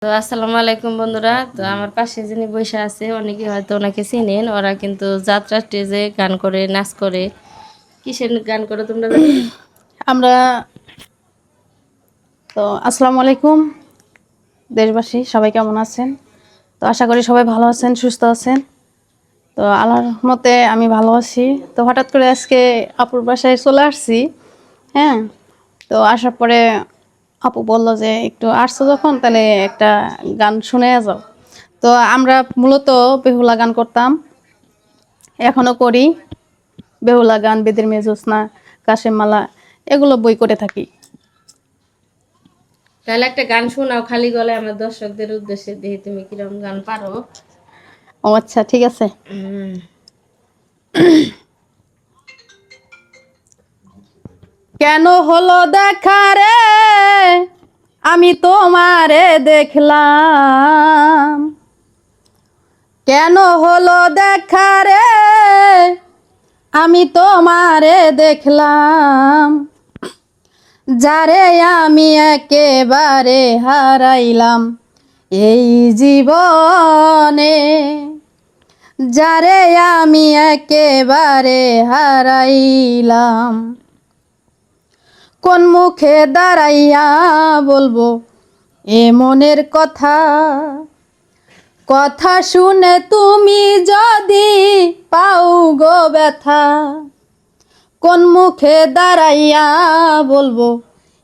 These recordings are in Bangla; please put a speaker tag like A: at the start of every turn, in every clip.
A: তো আসসালামু আলাইকুম বন্ধুরা। তো আমার পাশে যিনি বসে আছে অনেকে হয়তো ওনাকে চিনেন। ওরা কিন্তু যাত্রা স্টেজে গান করে, নাচ করে। কিসের গান করে তোমরা জানো?
B: আমরা তো আসসালামু আলাইকুম দেশবাসী, সবাই কেমন আছেন? তো আশা করি সবাই ভালো আছেন, সুস্থ আছেন। তো আল্লাহর রহমতে আমি ভালো আছি। তো হঠাৎ করে আজকে আপুর বাসায় চলে আসছি। হ্যাঁ, তো আসার পরে আপু বললো যে একটু আসছো যখন তাহলে একটা গান শুনে যাও। তো আমরা মূলত বেহুলা গান করতাম, এখনো করি। বেহুলা গান, বেদের মেয়ে জ্যোৎস্না, কাশেম মালা, এগুলো বই করে থাকি।
A: তাহলে একটা গান শোনাও খালি গলায় আমার দর্শকদের উদ্দেশ্যে, দেখি তুমি কিরকম গান পারো।
B: ও আচ্ছা, ঠিক আছে। কেন হলো দেখা রে, আমি তোমারে দেখলাম। কেন হলো দেখা রে, আমি তোমারে দেখলাম। যারে আমি একেবারে হারাইলাম এই জীবনে। যারে আমি একেবারে হারাইলাম, কোন মুখে দাঁড়াইয়া বলবো এ মনের কথা। কথা শুনে তুমি যদি পাও গো ব্যথা, কোন মুখে দাঁড়াইয়া বলবো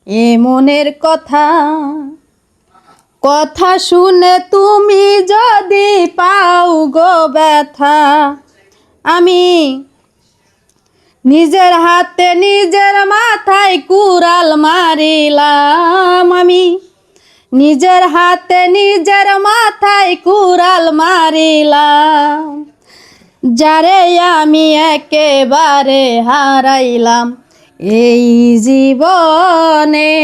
B: এ মনের কথা। কথা শুনে তুমি যদি পাও গো ব্যথা, আমি নিজের হাতে নিজের মাথায় কুড়াল মারিলাম। আমি নিজের হাতে নিজের মাথায় কুড়াল মারিলাম। যারে আমি একেবারে হারাইলাম এই জীবনে।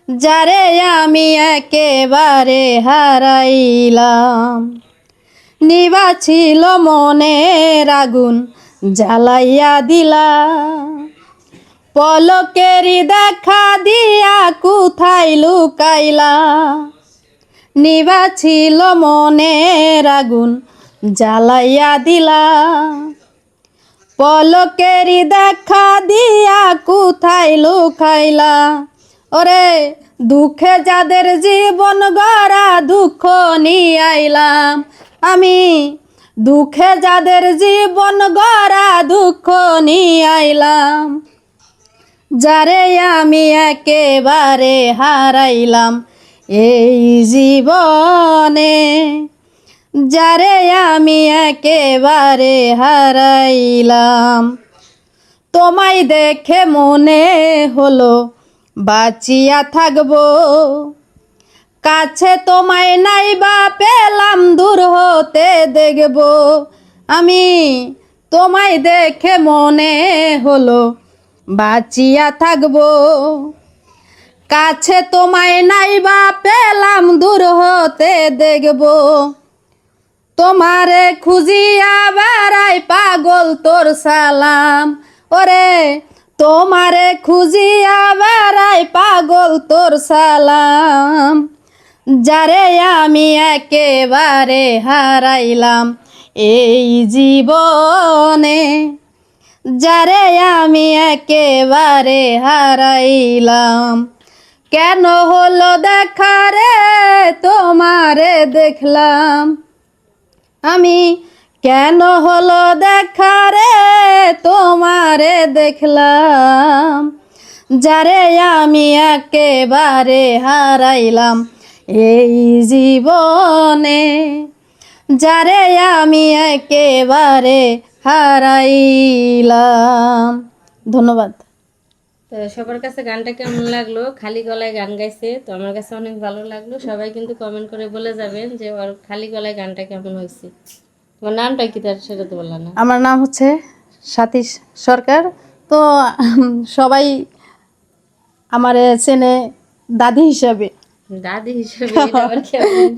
B: যারে আমি একেবারে হারাইলাম। নিভা ছিল মনের আগুন জ্বালাইয়া দিলা, পলকেরি দেখা দিয়া কোথায় লুকাইলা। নিভা ছিল মনের আগুন জ্বালাইয়া দিলা, পলকেরি দেখা দিয়া কোথায় লুকাইলা। ওরে দুঃখে যাদের জীবন গড়া দুঃখ নিয়ে আইলাম। আমি দুঃখে যাদের জীবন গড়া দুঃখ নিয়ে আইলাম। যারে আমি একেবারে হারাইলাম এই জীবনে। যারে আমি একেবারে হারাইলাম। তোমায় দেখে মনে হলো বাঁচিয়া থাকবো, কাছে তোমায় নাইবা পেলাম দূর হতে দেখবো। আমি তোমায় দেখে মনে হলো বাঁচিয়া থাকবো, কাছে তোমায় নাইবা পেলাম দূর হতে দেখবো। তোমারে খুঁজিয়া বেড়াই পাগল তোর সালাম। ওরে তোমারে খুঁজিয়া বেড়াই পাগল তোর সালাম। যারে আমি একেবারে হারাইলাম এই জীবনে। যারে আমি একেবারে হারাইলাম। কেন হলো দেখা রে, তোমারে দেখলাম। আমি কেন হলো দেখা রে, তোমারে দেখলাম। যারে আমি একেবারে হারাইলাম এই জীবনে। যারে আমি একেবারে হারাইলাম। ধন্যবাদ।
A: তো সবার কাছে গানটা কেমন লাগলো? খালি গলায় গান গাইছে, তো আমার কাছে অনেক ভালো লাগলো। সবাই কিন্তু কমেন্ট করে বলে যাবেন যে ওর খালি গলায় গানটা কেমন হয়েছে। তোমার নামটা কি তার সেটা তো বললাম না।
B: আমার নাম হচ্ছে সাথী সরকার। তো সবাই আমারে চেনে দাদি হিসাবে।
A: দাদি হিসেবে এটা আবার কেমন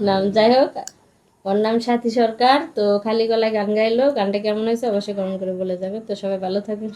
A: নাম? যাই হোক, ওর নাম সাথী সরকার। তো খালি গলায় গান গাইলো, গানটা কেমন হয়েছে অবশ্যই কমেন্ট করে বলে যাবেন। তো সবাই ভালো থাকবেন।